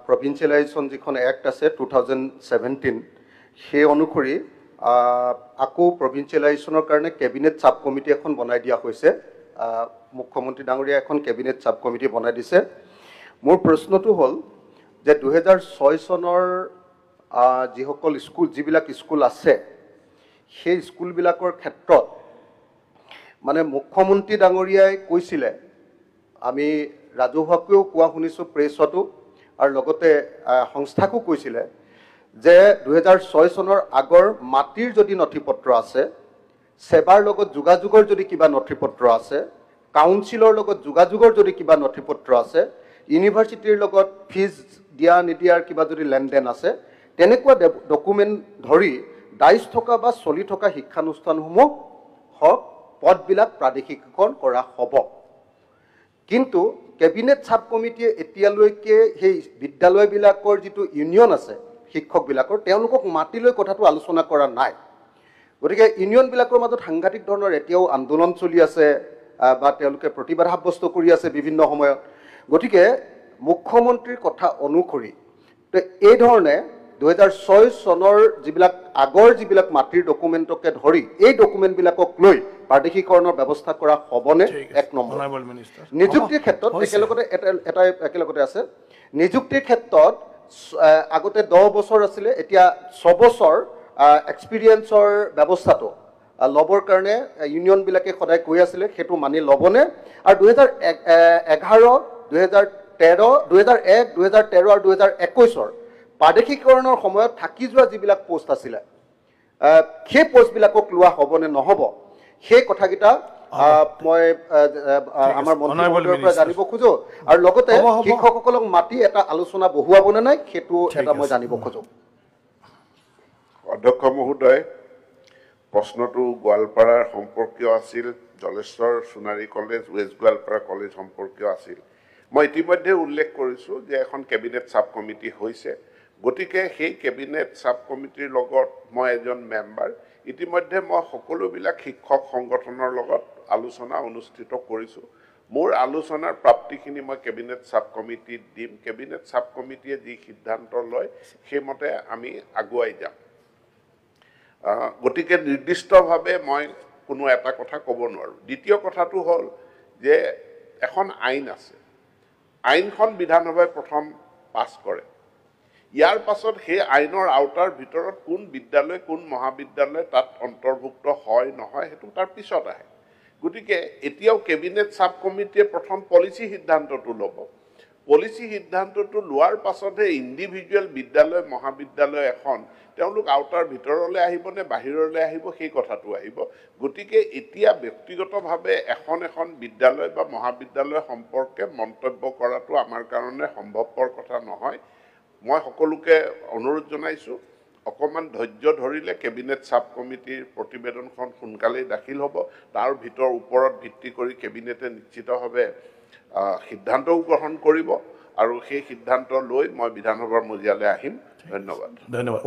Provincialisation যিখন act আছে 2017 সেই অনুসৰি আকৌ প্ৰভিঞ্চিয়েলাইজেশ্যনৰ কাৰণে কেবিনেট চাব কমিটি এখন বনাই দিয়া হৈছে। মুখ্যমন্ত্ৰী ডাঙৰীয়া এখন কেবিনেট চাব কমিটি বনাই দিছে। মোৰ প্ৰশ্নটো হ'ল যে 2006 চনৰ যিসকল যিবিলাক স্কুল আছে সেই স্কুলবিলাকৰ ক্ষেত্ৰত মানে মুখ্যমন্ত্ৰী ডাঙৰীয়াই কৈছিলে, আমি ৰাজহুৱাকৈও কোৱা শুনিছোঁ প্ৰেছতো আৰু লগতে সংস্থাকো কৈছিলে যে 2006 চনৰ আগৰ মাটিৰ যদি নথিপত্ৰ আছে, সেৱাৰ লগত যোগাযোগৰ যদি কিবা নথিপত্ৰ আছে, কাউন্সিলৰ লগত যোগাযোগৰ যদি কিবা নথিপত্ৰ আছে, ইউনিভাৰ্চিটিৰ লগত ফিজ দিয়া নিদিয়াৰ কিবা যদি লেনদেন আছে, তেনেকুৱা ডকুমেণ্ট ধৰি দায়জ থকা বা চলি থকা শিক্ষানুষ্ঠানসমূহ হওক পদবিলাক প্ৰাদেশিকীকৰণ কৰা হ'ব। কিন্তু কেবিনেট চাব কমিটিয়ে এতিয়ালৈকে সেই বিদ্যালয়বিলাকৰ যিটো ইউনিয়ন আছে শিক্ষকবিলাকৰ, তেওঁলোকক মাতি লৈ কথাটো আলোচনা কৰা নাই। গতিকে ইউনিয়নবিলাকৰ মাজত সাংঘাতিক ধৰণৰ এতিয়াও আন্দোলন চলি আছে বা তেওঁলোকে প্ৰতিবাদ সাব্যস্ত কৰি আছে বিভিন্ন সময়ত। গতিকে মুখ্যমন্ত্ৰীৰ কথা অনুসৰি এই ধৰণে 2006 চনৰ যিবিলাক আগৰ যিবিলাক মাটিৰ ডকুমেণ্টকে ধৰি এই ডকুমেণ্টবিলাকক লৈ প্ৰাদেশিকৰণৰ ব্যৱস্থা কৰা হ'বনে? এক নম্বৰ। নিযুক্তিৰ ক্ষেত্ৰত একেলগতে আছে। নিযুক্তিৰ ক্ষেত্ৰত আগতে 10 বছৰ আছিলে, এতিয়া 6 বছৰ এক্সপিৰিয়েঞ্চৰ ব্যৱস্থাটো ল'বৰ কাৰণে ইউনিয়নবিলাকে সদায় কৈ আছিলে, সেইটো মানি ল'বনে? আৰু 2011, 2013, 2001, 2013 আৰু 2021 প্ৰাদেশিকৰণৰ সময়ত থাকি যোৱা যিবিলাক পোষ্ট আছিলে সেই পোষ্টবিলাকক লোৱা হ'বনে নহ'ব, সেই কথাকেইটা মই আমাৰ মন্ত্ৰীমণ্ডলৰ পৰা জানিব খোজো। আৰু লগতে শিক্ষকসকলক মাতি এটা আলোচনা বহুৱাবনে নাই সেইটো এটা মই জানিব খোজো। অধ্যক্ষ মহোদয়, প্ৰশ্নটো গোৱালপাৰাৰ সম্পৰ্কীয় আছিল, Jaleswar Sonari college, west Goalpara college সম্পৰ্কীয় আছিল। মই ইতিমধ্যে উল্লেখ কৰিছোঁ যে এখন কেবিনেট চাব কমিটি হৈছে, গতিকে সেই কেবিনেট চাব কমিটিৰ লগত মই এজন মেম্বাৰ। ইতিমধ্যে মই সকলোবিলাক শিক্ষক সংগঠনৰ লগত আলোচনা অনুষ্ঠিত কৰিছোঁ। মোৰ আলোচনাৰ প্ৰাপ্তিখিনি মই কেবিনেট চাব কমিটিত দিম। কেবিনেট চাব কমিটিয়ে যি সিদ্ধান্ত লয় সেইমতে আমি আগুৱাই যাম। গতিকে নিৰ্দিষ্টভাৱে মই কোনো এটা কথা ক'ব নোৱাৰোঁ। দ্বিতীয় কথাটো হ'ল যে এখন আইন আছে, আইনখন বিধানসভাই প্ৰথম পাছ কৰে। ইয়াৰ পাছত সেই আইনৰ আওতাৰ ভিতৰত কোন বিদ্যালয় কোন মহাবিদ্যালয় তাত অন্তৰ্ভুক্ত হয় নহয় সেইটো তাৰ পিছত আহে। গতিকে এতিয়াও কেবিনেট চাব কমিটিয়ে প্ৰথম পলিচি সিদ্ধান্তটো ল'ব। পলিচি সিদ্ধান্তটো লোৱাৰ পাছতহে ইণ্ডিভিজুৱেল বিদ্যালয় মহাবিদ্যালয় এখন তেওঁলোক আওতাৰ ভিতৰলৈ আহিব নে বাহিৰলৈ আহিব সেই কথাটো আহিব। গতিকে এতিয়া ব্যক্তিগতভাৱে এখন বিদ্যালয় বা মহাবিদ্যালয় সম্পৰ্কে মন্তব্য কৰাটো আমাৰ কাৰণে সম্ভৱপৰ কথা নহয়। মই সকলোকে অনুৰোধ জনাইছোঁ, অকণমান ধৈৰ্য ধৰিলে কেবিনেট চাব কমিটিৰ প্ৰতিবেদনখন সোনকালেই দাখিল হ'ব। তাৰ ওপৰত ভিত্তি কৰি কেবিনেটে নিশ্চিতভাৱে সিদ্ধান্তও গ্ৰহণ কৰিব আৰু সেই সিদ্ধান্ত লৈ মই বিধানসভাৰ মজিয়ালৈ আহিম। ধন্যবাদ। ধন্যবাদ।